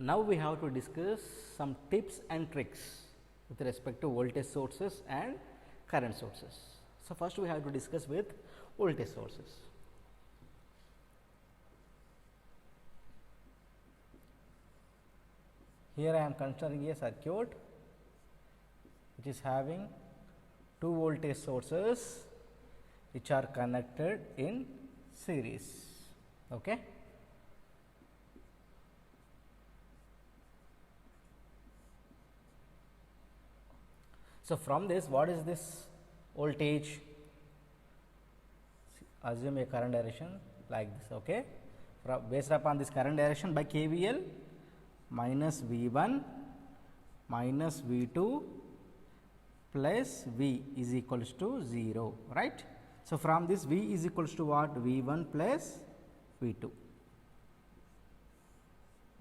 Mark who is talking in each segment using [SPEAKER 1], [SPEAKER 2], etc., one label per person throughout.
[SPEAKER 1] Now we have to discuss some tips and tricks with respect to voltage sources and current sources. So, first we have to discuss with voltage sources. Here I am considering a circuit which is having two voltage sources which are connected in series. Okay. So, from this, what is this voltage? Assume a current direction like this. Okay. Based upon this current direction by KVL, minus V 1 minus V 2 plus V is equals to 0, right. So, from this V is equals to what? V 1 plus V 2,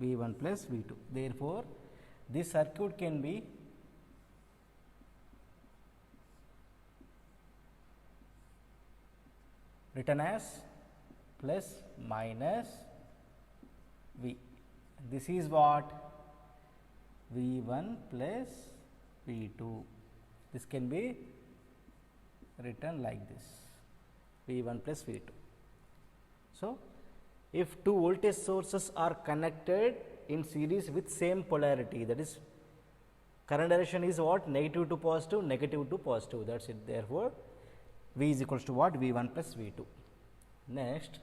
[SPEAKER 1] V 1 plus V 2. Therefore, this circuit can be written as plus minus V. This is what? V 1 plus V 2. This can be written like this, V 1 plus V 2. So, if two voltage sources are connected in series with same polarity, that is current direction is what? Negative to positive, negative to positive, that is it. Therefore, V is equals to what? V 1 plus V 2. Next,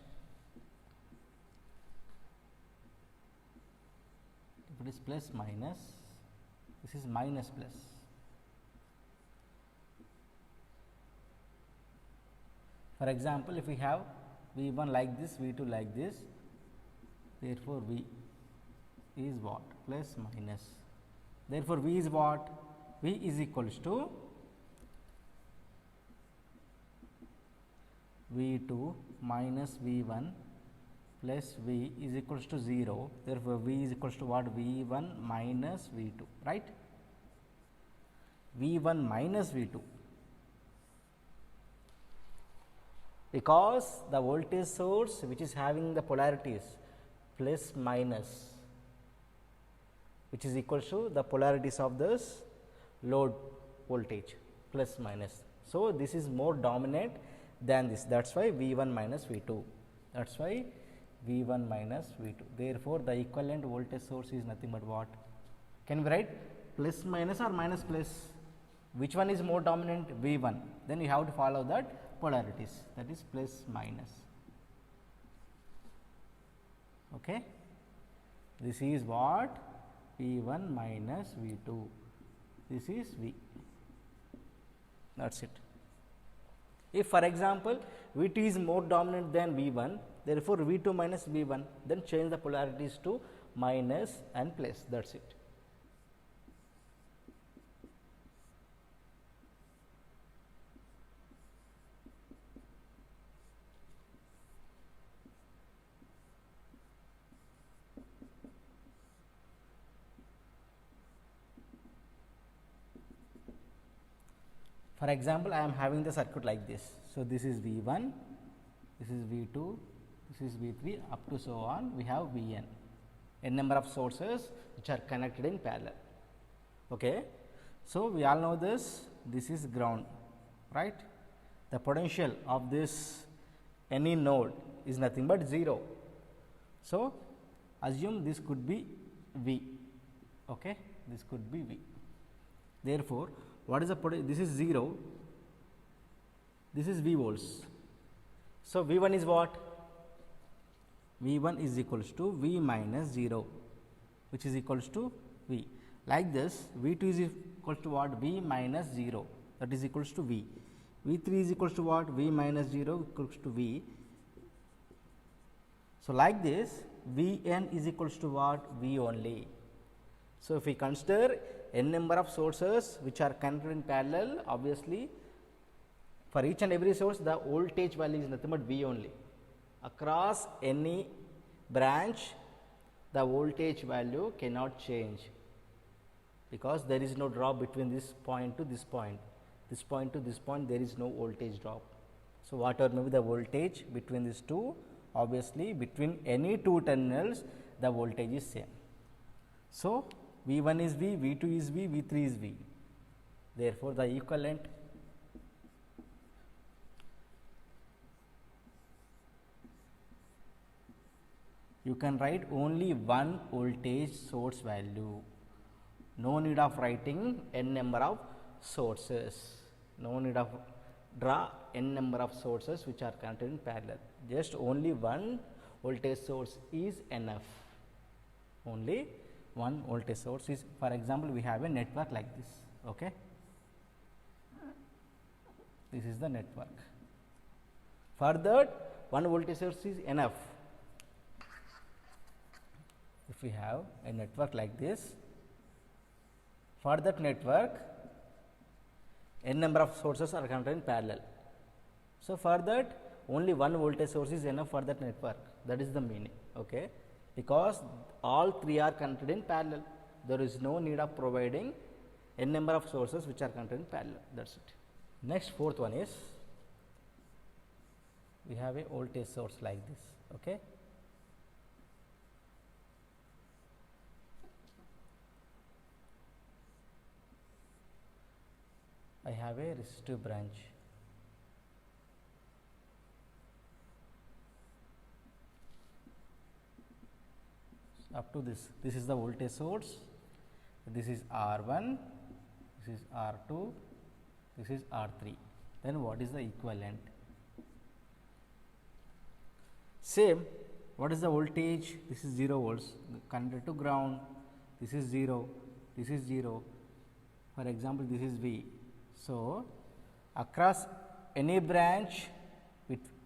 [SPEAKER 1] if it is plus minus, this is minus plus. For example, if we have V 1 like this, V 2 like this, therefore, V is what? Plus minus. Therefore, V is what? V is equals to V 2 minus V 1 plus V is equals to 0. Therefore, V is equals to what? V 1 minus V 2, right. V 1 minus V 2, because the voltage source which is having the polarities plus minus, which is equals to the polarities of this load voltage plus minus. So, this is more dominant than this, that is why V 1 minus V 2, that is why V 1 minus V 2. Therefore, the equivalent voltage source is nothing but what? Can we write plus minus or minus plus? Which one is more dominant? V 1. Then you have to follow that polarities, that is plus minus. Okay. This is what? V 1 minus V 2. This is V. That is it. If for example, V 2 is more dominant than V 1, therefore, V 2 minus V 1, then change the polarities to minus and plus, that is it. For example, I am having the circuit like this. So, this is V 1, this is V 2, this is V 3 up to so on, we have V n number of sources which are connected in parallel. Okay. So, we all know this is ground, right. The potential of this any node is nothing but 0. So, assume this could be V, okay. This could be V. Therefore, what is the potential? This is 0, this is V volts. So, V 1 is what? V 1 is equals to V minus 0, which is equals to V. Like this, V 2 is equals to what? V minus 0, that is equals to V. V 3 is equals to what? V minus 0 equals to V. So, like this, V n is equals to what? V only. So, if we consider n number of sources which are connected in parallel, obviously, for each and every source the voltage value is nothing but V only. Across any branch, the voltage value cannot change, because there is no drop between this point to this point, this point to this point, there is no voltage drop. So, whatever may be the voltage between these two, obviously between any two terminals the voltage is same. So, V1 is V, V2 is V, V3 is V. Therefore, the equivalent you can write only one voltage source value. No need of writing n number of sources. No need of draw n number of sources which are connected in parallel. Just only one voltage source is enough. Only one voltage source is, for example, we have a network like this. Okay. This is the network. For that, one voltage source is enough. If we have a network like this, for that network, n number of sources are connected in parallel. So, for that, only one voltage source is enough for that network. That is the meaning. Okay. Because all three are connected in parallel, there is no need of providing n number of sources which are connected in parallel. That is it. Next, fourth one is, we have a voltage source like this. Okay. I have a resistive branch. Up to this is the voltage source, this is R1, this is R2, this is R3. Then what is the equivalent? Same, what is the voltage? This is 0 volts connected to ground, this is 0, this is 0. For example, this is V. So, across any branch,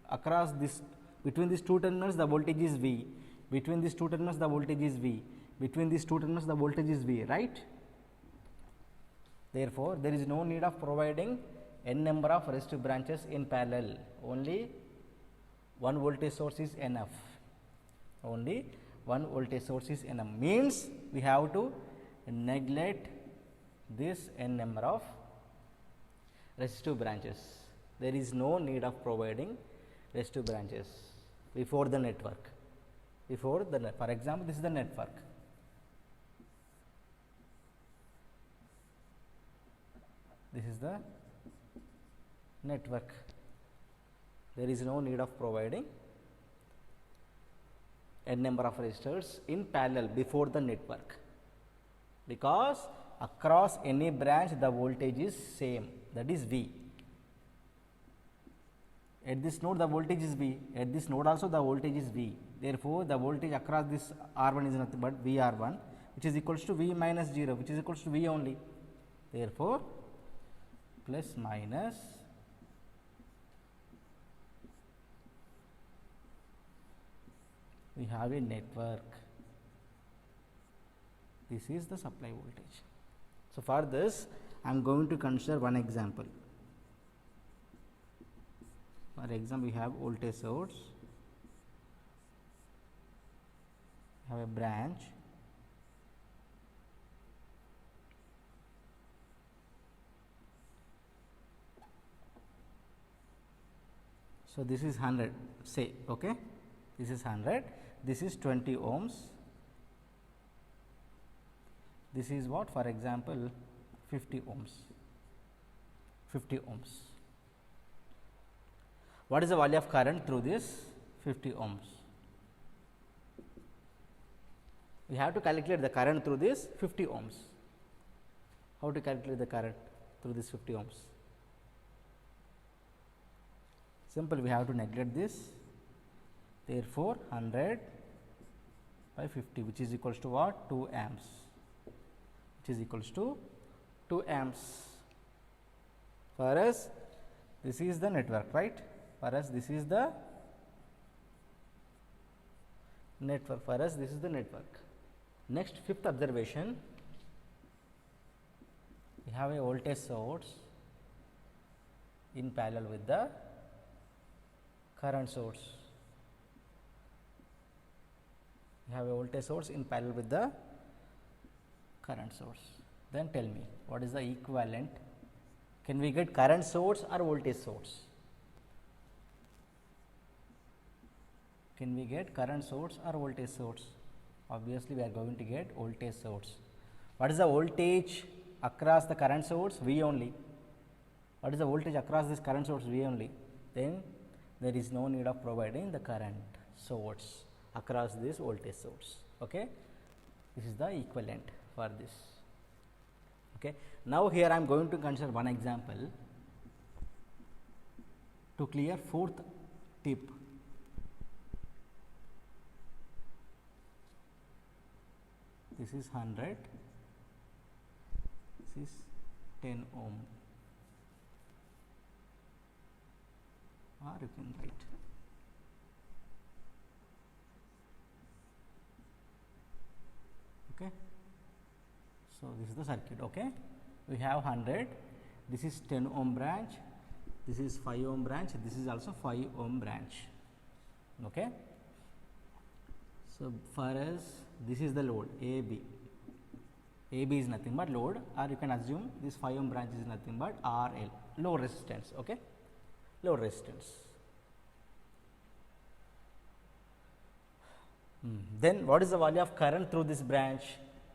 [SPEAKER 1] across this, between these two terminals the voltage is V, between these two terminals the voltage is V, between these two terminals the voltage is V, right. Therefore, there is no need of providing n number of resistive branches in parallel, only one voltage source is enough, only one voltage source is enough, means we have to neglect this n number of resistive branches. There is no need of providing resistive branches before the network. For example, this is the network. This is the network. There is no need of providing n number of resistors in parallel before the network, because across any branch the voltage is same, that is V. At this node the voltage is V, at this node also the voltage is V. Therefore, the voltage across this R1 is nothing but VR1, which is equals to V minus 0, which is equals to V only. Therefore, plus minus we have a network. This is the supply voltage. So, for this I am going to consider one example. For example, we have voltage source, have a branch, so this is 100, say, okay, this is 100, this is 20 ohms, this is what, for example, 50 ohms, 50 ohms. What is the value of current through this? 50 ohms. We have to calculate the current through this 50 ohms. How to calculate the current through this 50 ohms? Simple, we have to neglect this. Therefore, 100 by 50, which is equals to what? 2 amps, which is equals to 2 amps. For us, this is the network, right? For us, this is the network. For us, this is the network. Next, fifth observation, we have a voltage source in parallel with the current source. We have a voltage source in parallel with the current source. Then tell me, what is the equivalent? Can we get current source or voltage source? Can we get current source or voltage source? obviously we are going to get voltage source. What is the voltage across the current source? V only. What is the voltage across this current source? V only. Then there is no need of providing the current source across this voltage source. Okay. This is the equivalent for this. Okay. Now, here I am going to consider one example to clear fourth tip. This is 100, this is 10 ohm, or you can write. Okay. So, this is the circuit. Okay. We have 100, this is 10 ohm branch, this is 5 ohm branch, this is also 5 ohm branch. Okay. So, for us this is the load AB. AB is nothing but load, or you can assume this 5 ohm branch is nothing but RL, load resistance. Okay. Load resistance. Then what is the value of current through this branch?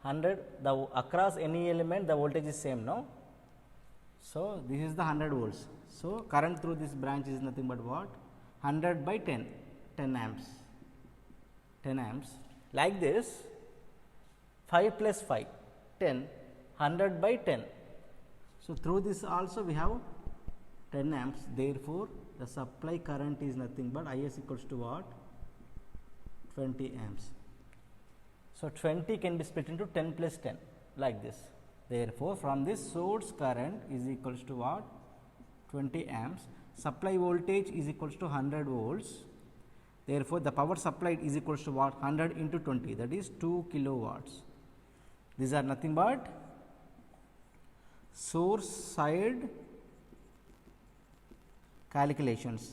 [SPEAKER 1] 100, the across any element the voltage is same, no? So, this is the 100 volts. So, current through this branch is nothing but what? 100 by 10, 10 amps, 10 amps. Like this, 5 plus 5, 10, 100 by 10. So, through this also we have 10 amps. Therefore, the supply current is nothing but Is equals to what? 20 amps. So, 20 can be split into 10 plus 10 like this. Therefore, from this source current is equals to what? 20 amps. Supply voltage is equals to 100 volts. Therefore, the power supplied is equals to what? 100 into 20, that is 2 kilowatts. These are nothing but source side calculations,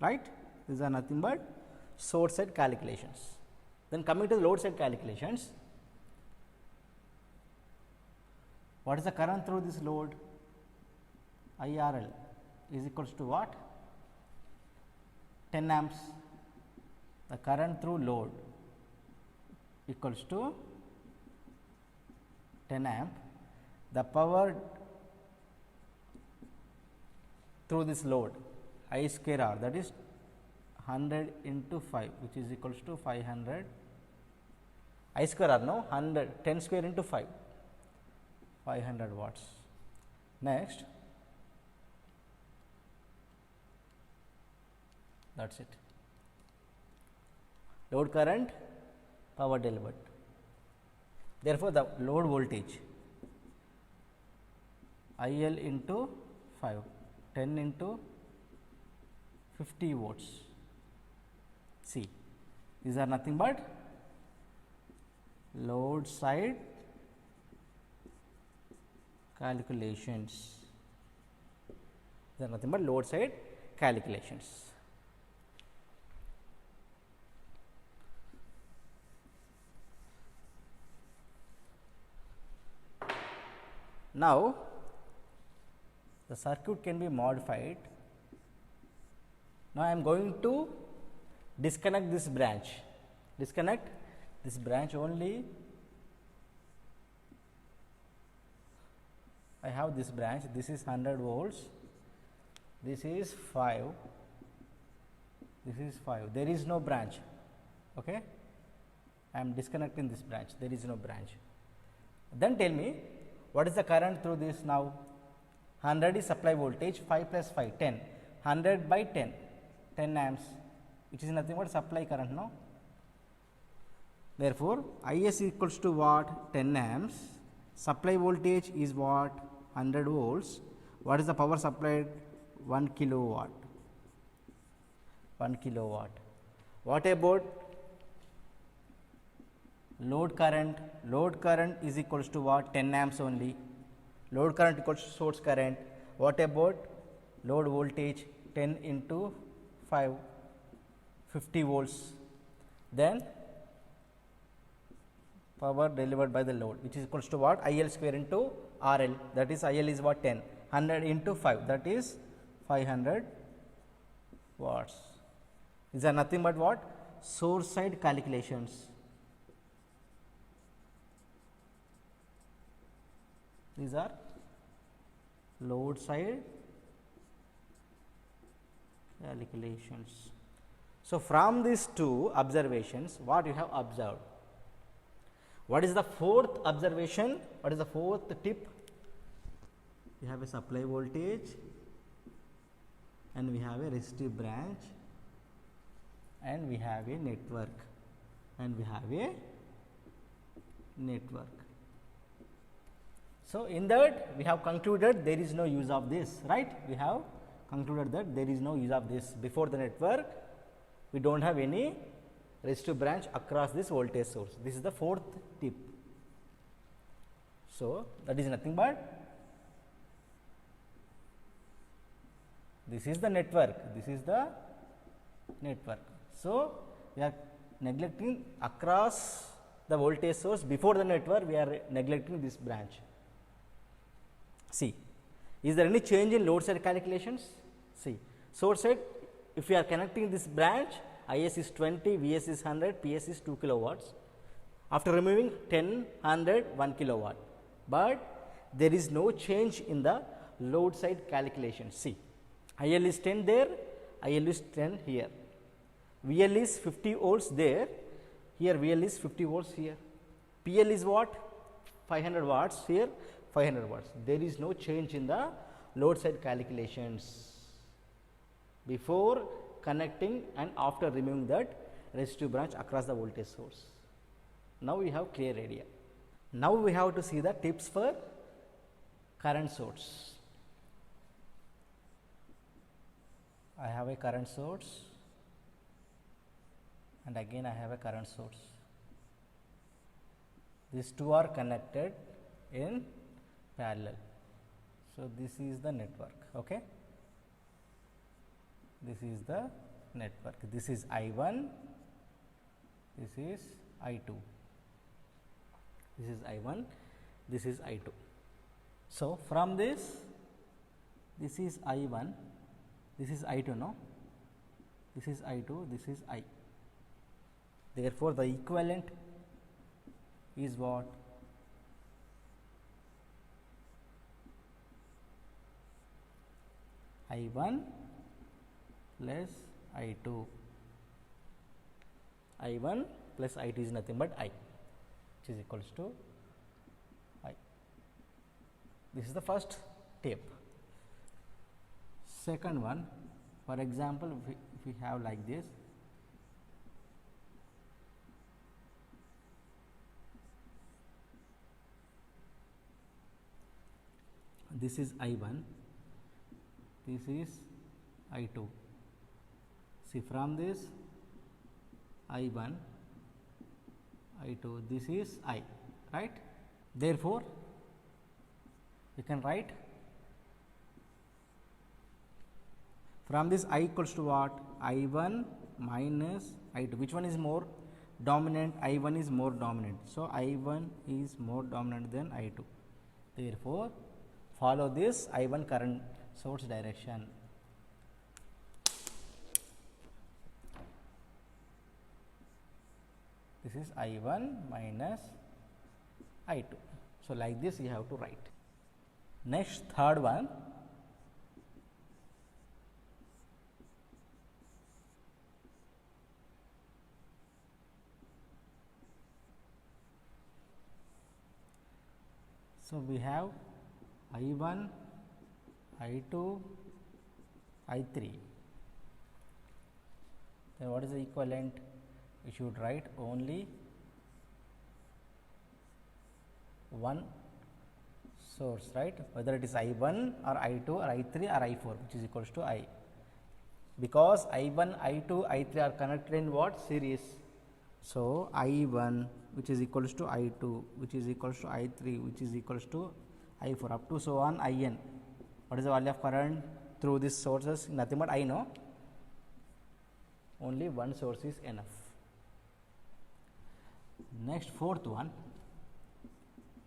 [SPEAKER 1] right? These are nothing but source side calculations. Then coming to the load side calculations, what is the current through this load? IRL is equals to what? 10 amps. The current through load equals to 10 amp. The power through this load I square R, that is 100 into 5, which is equals to 500. I square R, no, 100, 10 square into 5, 500 watts. Next, that is it. Load current, power delivered. Therefore, the load voltage IL into 5, 10 into 50 volts. See, these are nothing but load side calculations. These are nothing but load side calculations. Now, the circuit can be modified. Now, I am going to disconnect this branch, disconnect this branch only. I have this branch, this is 100 volts, this is 5, this is 5, there is no branch. Okay? I am disconnecting this branch, there is no branch. Then tell me, what is the current through this now? 100 is supply voltage, 5 plus 5, 10, 100 by 10, 10 amps, which is nothing but supply current, no? Therefore, Is equals to what? 10 amps, supply voltage is what? 100 volts. What is the power supplied? 1 kilowatt, 1 kilowatt. What about load current? Load current is equals to what? 10 amps only. Load current equals to source current. What about load voltage? 10 into 5, 50 volts. Then power delivered by the load, which is equals to what? IL square into RL, that is IL is what? 10, 100 into 5, that is 500 watts. These are nothing but what? Source side calculations. these are load side calculations. So, from these two observations, what you have observed? What is the fourth observation? What is the fourth tip? We have a supply voltage and we have a resistive branch and we have a network and we have a network. So, in that we have concluded there is no use of this, right? We have concluded that there is no use of this. Before the network, we do not have any resistive branch across this voltage source. This is the fourth tip. So, that is nothing but this is the network, this is the network. So, we are neglecting across the voltage source. Before the network, we are neglecting this branch. See, is there any change in load side calculations? See, source side, if we are connecting this branch, Is is 20, Vs is 100, Ps is 2 kilowatts. After removing 10, 100, 1 kilowatt, but there is no change in the load side calculation. See, IL is 10 there, IL is 10 here, VL is 50 volts there, here VL is 50 volts here, PL is what? 500 watts here, 500 watts. There is no change in the load side calculations before connecting and after removing that resistive branch across the voltage source. Now, we have clear idea. Now, we have to see the tips for current source. I have a current source and again I have a current source. These two are connected in parallel. So, this is the network. Okay. This is the network. This is I1, this is I2. This is I1, this is I2. So, from this is I1, this is I2, no? This is I2, this is I. Therefore, the equivalent is what? I1 plus I2. I1 plus I2 is nothing but I, which is equals to I. This is the first step. Second one, for example, if we have like this, this is I1, this is I2. See, from this I1, I2, this is I, right? Therefore, we can write from this I equals to what? I1 minus I2. Which one is more dominant? I1 is more dominant. So, I1 is more dominant than I2. Therefore, follow this I1 current source direction. This is I1 minus I2. So, like this you have to write. Next, third one. So, we have I1, I2, I3. Then what is the equivalent? We should write only one source, right? Whether it is I1 or I2 or I3 or I4, which is equals to I. Because I1, I2, I3 are connected in what? Series. So, I1 which is equals to I2, which is equals to I3, which is equals to I4, up to so on In. What is the value of current through these sources? Nothing but I know. Only one source is enough. Next, fourth one,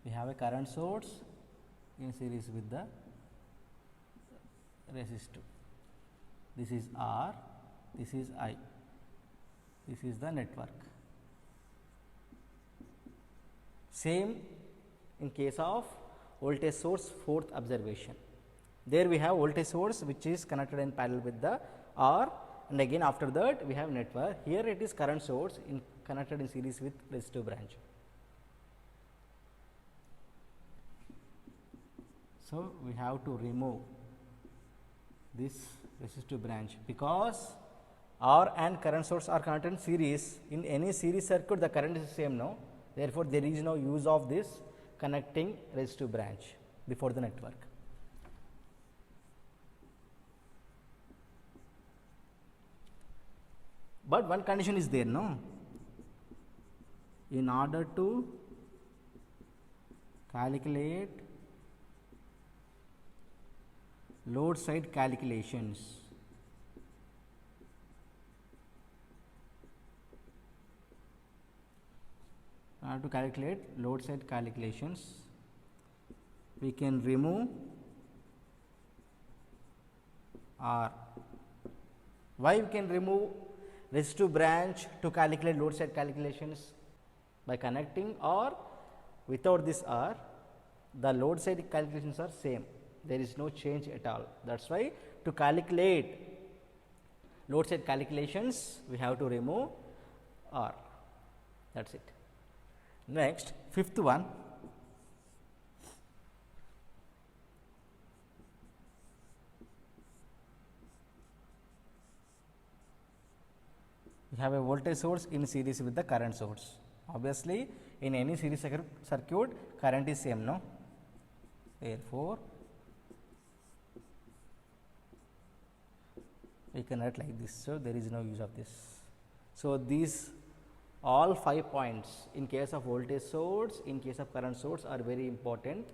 [SPEAKER 1] we have a current source in series with the resistor. This is R, this is I, this is the network. Same in case of voltage source, fourth observation. There we have voltage source which is connected in parallel with the R, and again after that we have network. Here it is current source in connected in series with resistive branch. So, we have to remove this resistive branch because R and current source are connected in series. In any series circuit the current is same, no, therefore, there is no use of this connecting resistive branch before the network. But one condition is there, no, in order to calculate load side calculations, we can remove R. Why we can remove resistive branch to calculate load side calculations? By connecting or without this R, the load side calculations are same, there is no change at all. That is why to calculate load side calculations we have to remove R, that is it. Next, fifth one, we have a voltage source in series with the current source. Obviously, in any series circuit current is same, no, therefore, we can write like this. So, there is no use of this. So, these all 5 points in case of voltage source, in case of current source are very important.